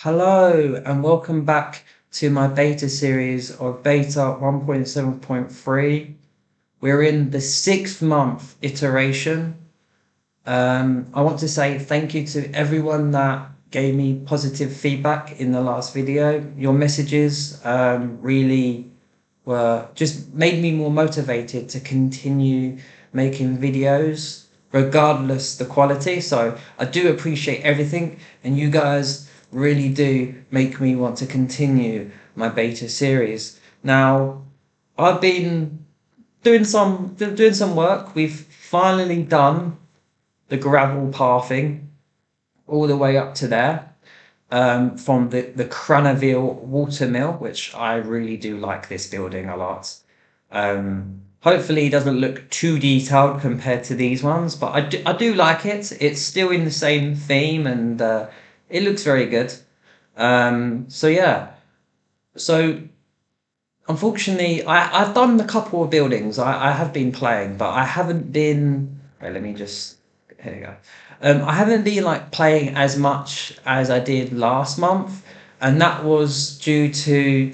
Hello and welcome back to my beta series of beta 1.7.3. We're in the 6th month iteration. I want to say thank you to everyone that gave me positive feedback in the last video. Your messages really were just made me more motivated to continue making videos regardless the quality. So I do appreciate everything, and you guys really do make me want to continue my beta series. Now, I've been doing some work. We've finally done the gravel pathing all the way up to there, from the Cranaville watermill, which I really do like this building a lot. Hopefully it doesn't look too detailed compared to these ones, but I do like it. It's still in the same theme, and it looks very good. So yeah. So unfortunately, I've done a couple of buildings. I have been playing, but I haven't been. Wait, let me just. Here you go. I haven't been like playing as much as I did last month, and that was due to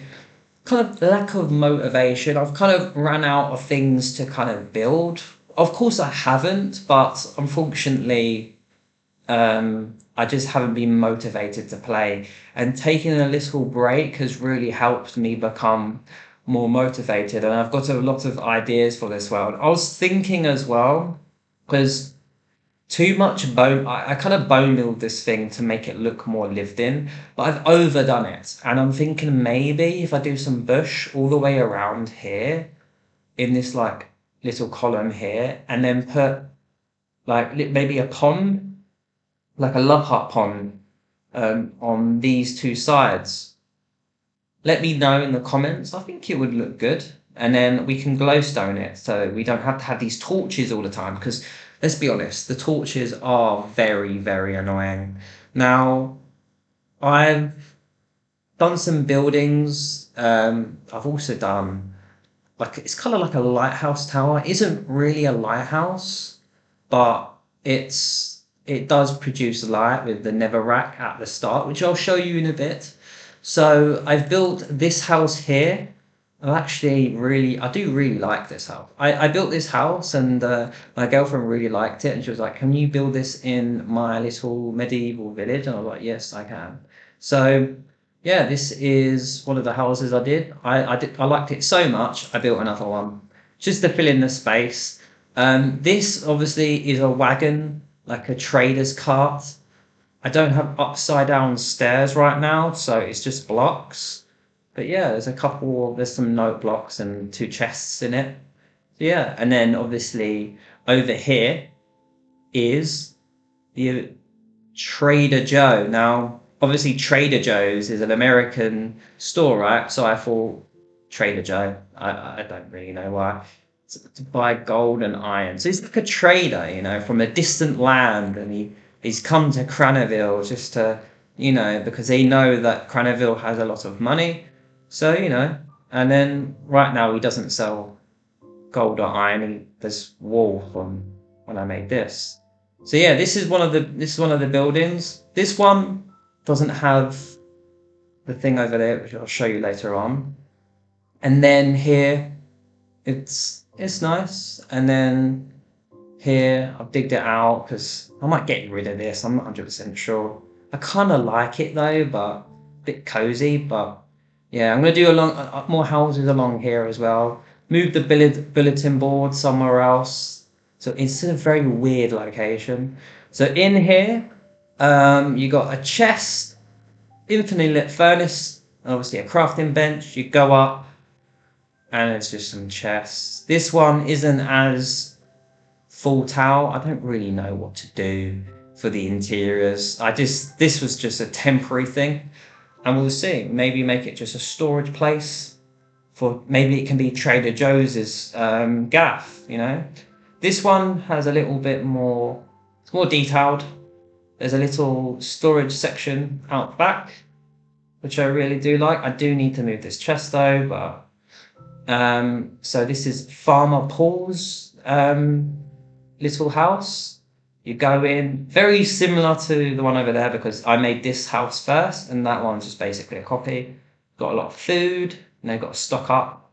kind of lack of motivation. I've kind of run out of things to kind of build. Of course, I haven't, but unfortunately, I just haven't been motivated to play. And taking a little break has really helped me become more motivated. And I've got a lot of ideas for this world. I was thinking as well, because too much bone, I kind of bone milled this thing to make it look more lived in, but I've overdone it. And I'm thinking maybe if I do some bush all the way around here in this like little column here, and then put like maybe a pond, like a love heart pond, on these two sides. Let me know in the comments. I think it would look good. And then we can glowstone it so we don't have to have these torches all the time. Because let's be honest, the torches are very, very annoying. Now, I've done some buildings. I've also done like it's kind of like a lighthouse tower. It isn't really a lighthouse, but it does produce light with the netherrack at the start, which I'll show you in a bit. So I've built this house here. I do really like this house. I built this house, and my girlfriend really liked it, and she was like, "Can you build this in my little medieval village?" And I was like, "Yes, I can." So yeah, this is one of the houses I did. I liked it so much, I built another one just to fill in the space. This obviously is a wagon, like a trader's cart. I don't have upside down stairs right now, so it's just blocks. But yeah, there's some note blocks and two chests in it. So yeah, and then obviously over here is the Trader Joe. Now, obviously, Trader Joe's is an American store, right? So I thought Trader Joe. I don't really know why. To buy gold and iron. So he's like a trader, from a distant land, and he's come to Cranaville just to, because they know that Cranaville has a lot of money. So, and then right now he doesn't sell gold or iron. There's wool from when I made this. So yeah, this is one of the buildings. This one doesn't have the thing over there, which I'll show you later on. And then here, it's nice. And then here, I've digged it out because I might get rid of this. I'm not 100% sure. I kind of like it though, but a bit cozy. But yeah, I'm gonna do more houses along here as well. Move the bulletin board somewhere else. So it's in a very weird location. So in here, you got a chest, infinitely lit furnace, and obviously a crafting bench. You go up, and it's just some chests. This one isn't as full towel. I don't really know what to do for the interiors. This was just a temporary thing, and we'll see. Maybe make it just a storage place for, maybe it can be Trader Joe's gaff. This one has a little bit more, it's more detailed. There's a little storage section out back, which I really do like. I do need to move this chest though, but so this is Farmer Paul's little house. You go in, very similar to the one over there because I made this house first, and that one's just basically a copy. Got a lot of food, and they've got to stock up,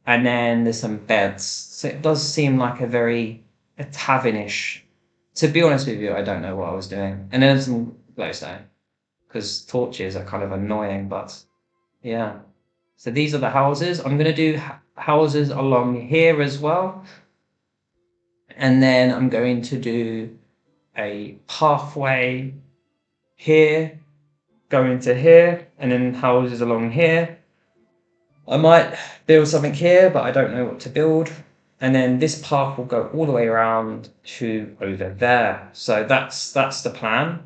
and then there's some beds. So it does seem like a tavernish. To be honest with you, I don't know what I was doing. And then some glowstone because torches are kind of annoying, but yeah. So these are the houses. I'm gonna do houses along here as well, and then I'm going to do a pathway here, going to here, and then houses along here. I might build something here, but I don't know what to build. And then this path will go all the way around to over there. So that's the plan.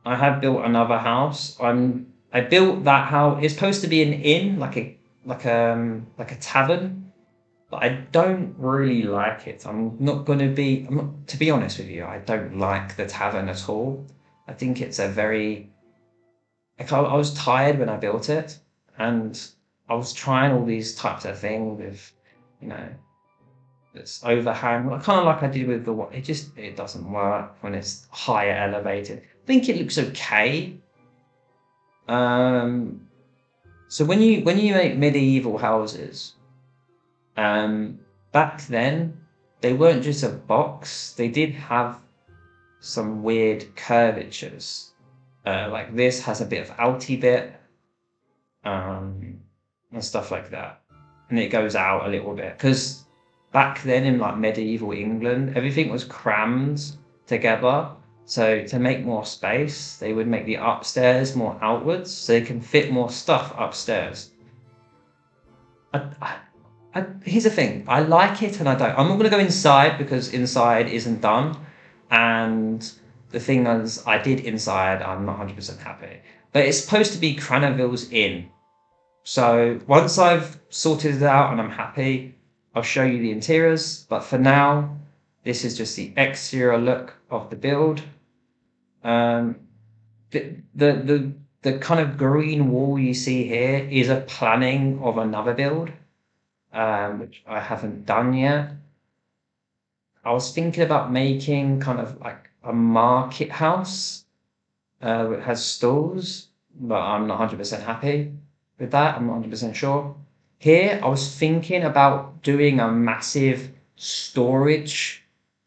I have built another house. I built that house. It's supposed to be an inn, like a tavern, but I don't really like it. To be honest with you, I don't like the tavern at all. I think it's a very, like, I was tired when I built it, and I was trying all these types of things with, you know, this overhang, kind of like I did with it doesn't work when it's higher elevated. I think it looks okay. Um, so when you make medieval houses, um, back then they weren't just a box. They did have some weird curvatures. Like this has a bit of alty bit, um, and stuff like that, and it goes out a little bit because back then in like medieval England, everything was crammed together. So to make more space, they would make the upstairs more outwards, so they can fit more stuff upstairs. Here's the thing: I like it and I don't. I'm not gonna go inside because inside isn't done, and the thing is, I did inside. I'm not 100% happy, but it's supposed to be Craneville's Inn. So once I've sorted it out and I'm happy, I'll show you the interiors. But for now, this is just the exterior look of the build. Um, the kind of green wall you see here is a planning of another build, which I haven't done yet. I was thinking about making kind of like a market house, that has stalls, but I'm not 100% happy with that. I'm not 100% sure. Here, I was thinking about doing a massive storage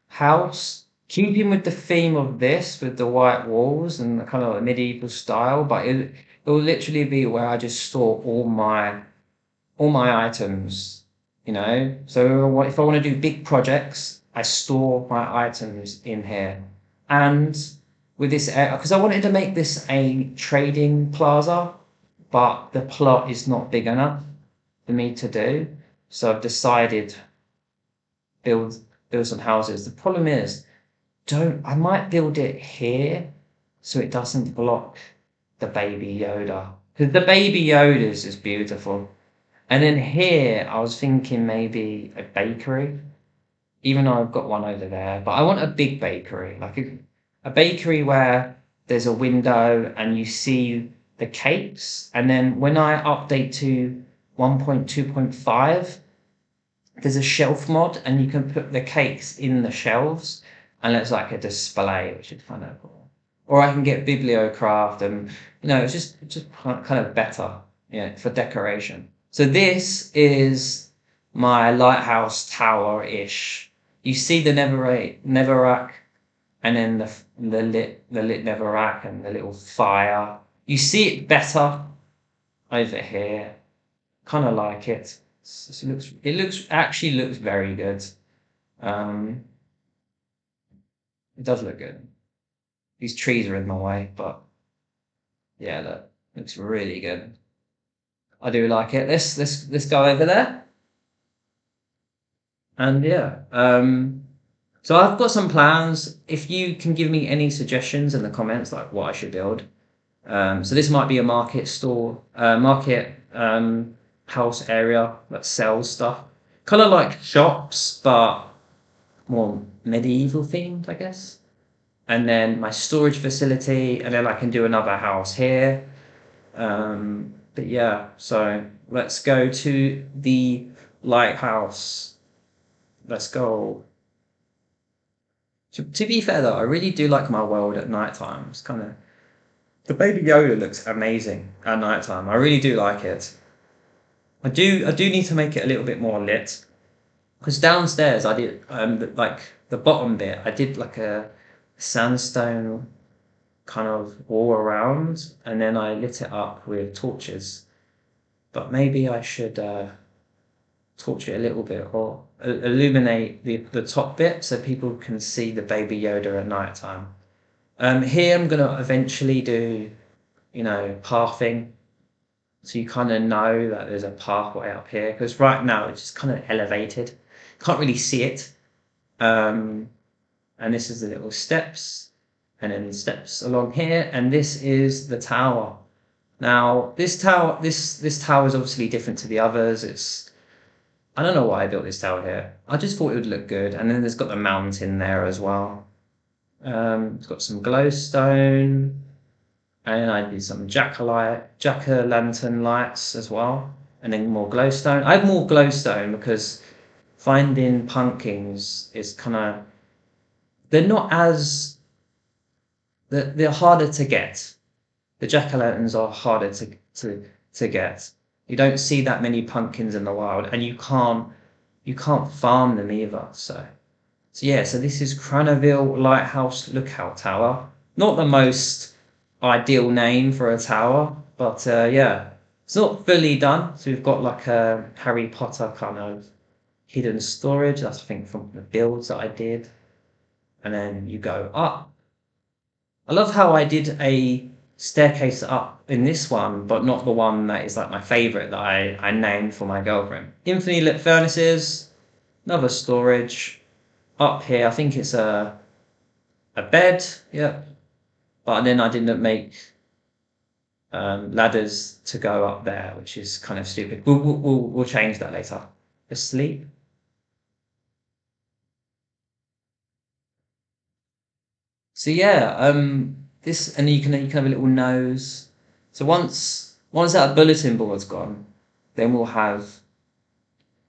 house, keeping with the theme of this, with the white walls and the kind of medieval style, but it will literally be where I just store all my items, you know. So if I want to do big projects, I store my items in here. And with this, because I wanted to make this a trading plaza, but the plot is not big enough for me to do. So I've decided build build some houses. The problem is, don't I might build it here so it doesn't block the baby Yoda. Because the baby Yoda's is beautiful. And then here I was thinking maybe a bakery, even though I've got one over there. But I want a big bakery, like a bakery where there's a window and you see the cakes. And then when I update to 1.2.5, there's a shelf mod and you can put the cakes in the shelves and it's like a display, which is kind of cool. Or I can get Bibliocraft and it's just kind of better, for decoration. So this is my lighthouse tower-ish. You see the Netherrack, and then the lit Netherrack and the little fire. You see it better over here. Kind of like it. It looks very good. Um, it does look good. These trees are in my way, but yeah, look, looks really good. I do like it. Let's go over there, and yeah. So I've got some plans. If you can give me any suggestions in the comments, like what I should build. So this might be a market store, market house area that sells stuff, kind of like shops, but more medieval themed, I guess. And then my storage facility, and then I can do another house here. But yeah, so let's go to the lighthouse. Let's go. To be fair though, I really do like my world at night time. It's kind of the Baby Yoda looks amazing at night time. I really do like it. I do need to make it a little bit more lit because downstairs I did like the bottom bit. I did like a sandstone kind of all around, and then I lit it up with torches. But maybe I should torch it a little bit or illuminate the top bit so people can see the Baby Yoda at night time. Here I'm gonna eventually do, pathing, so you kind of know that there's a pathway up here because right now it's just kind of elevated, can't really see it. Um, and this is the little steps, and then steps along here, and this is the tower. Now this tower is obviously different to the others. I don't know why I built this tower here. I just thought it would look good, and then there's got the mountain there as well. It's got some glowstone, and I did some jack-o'-lantern lights as well, and then more glowstone. I have more glowstone because finding pumpkins is kind of they're not as they're harder to get. The jack-o'-lanterns are harder to get. You don't see that many pumpkins in the wild, and you can't farm them either. So yeah, so this is Craneville Lighthouse Lookout Tower. Not the most ideal name for a tower, but yeah, it's not fully done. So we've got like a Harry Potter kind of hidden storage. That's I think from the builds that I did, and then you go up. I love how I did a staircase up in this one, but not the one that is like my favorite that I named for my girlfriend. Infinitely lit furnaces, another storage. Up here, I think it's a bed, yep. But then I didn't make ladders to go up there, which is kind of stupid. We'll change that later. Asleep. So yeah, this and you can have a little nose. So once that bulletin board's gone, then we'll have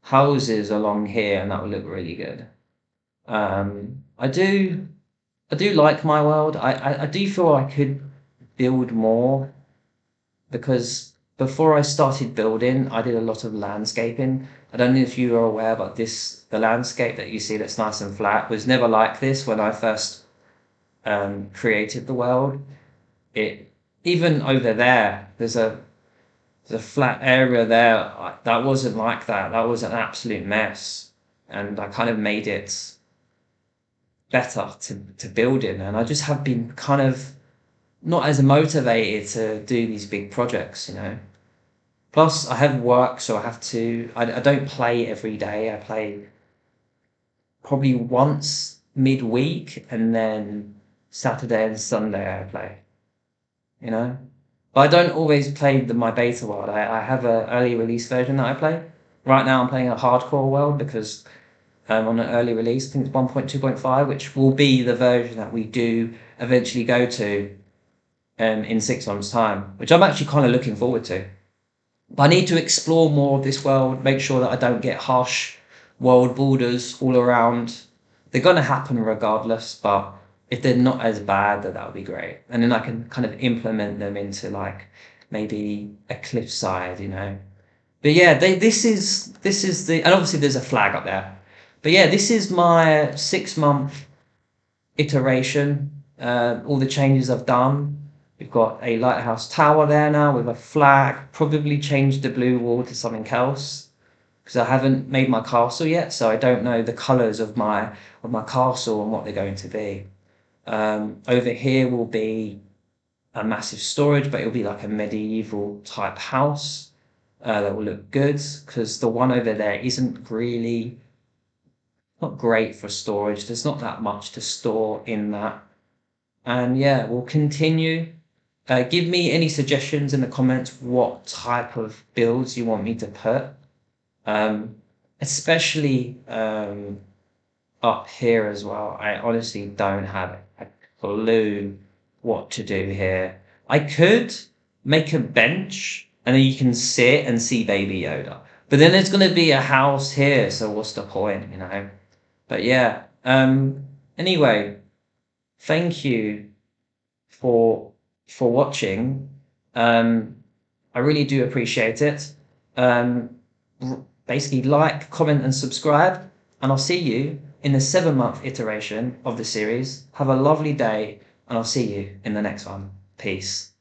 houses along here, and that will look really good. I do like my world. I do feel I could build more because before I started building, I did a lot of landscaping. I don't know if you are aware, but the landscape that you see that's nice and flat was never like this when I first created the world. It even over there, there's a flat area there that wasn't like that. That was an absolute mess, and I kind of made it better to build in. And I just have been kind of not as motivated to do these big projects. Plus, I have work, so I don't play every day. I play probably once midweek, and then Saturday and Sunday I play, you know? But I don't always play my beta world. I have a early release version that I play. Right now I'm playing a hardcore world because on an early release, I think it's 1.2.5, which will be the version that we do eventually go to in 6 months' time, which I'm actually kind of looking forward to. But I need to explore more of this world, make sure that I don't get harsh world borders all around. They're going to happen regardless, but if they're not as bad, that would be great. And then I can kind of implement them into like maybe a cliffside. But yeah, this is the and obviously there's a flag up there. But yeah, this is my 6 month iteration. All the changes I've done. We've got a lighthouse tower there now with a flag. Probably changed the blue wall to something else because I haven't made my castle yet, so I don't know the colours of my castle and what they're going to be. Over here will be a massive storage, but it'll be like a medieval type house that will look good because the one over there isn't really not great for storage. There's not that much to store in that. And yeah, we'll continue. Give me any suggestions in the comments what type of builds you want me to put. Um, Especially up here as well. I honestly don't have a clue what to do here. I could make a bench and then you can sit and see Baby Yoda. But then there's going to be a house here, so what's the point? But yeah, Anyway, thank you for watching. I really do appreciate it. Basically, like, comment, and subscribe, and I'll see you in the 7-month iteration of the series. Have a lovely day, and I'll see you in the next one. Peace.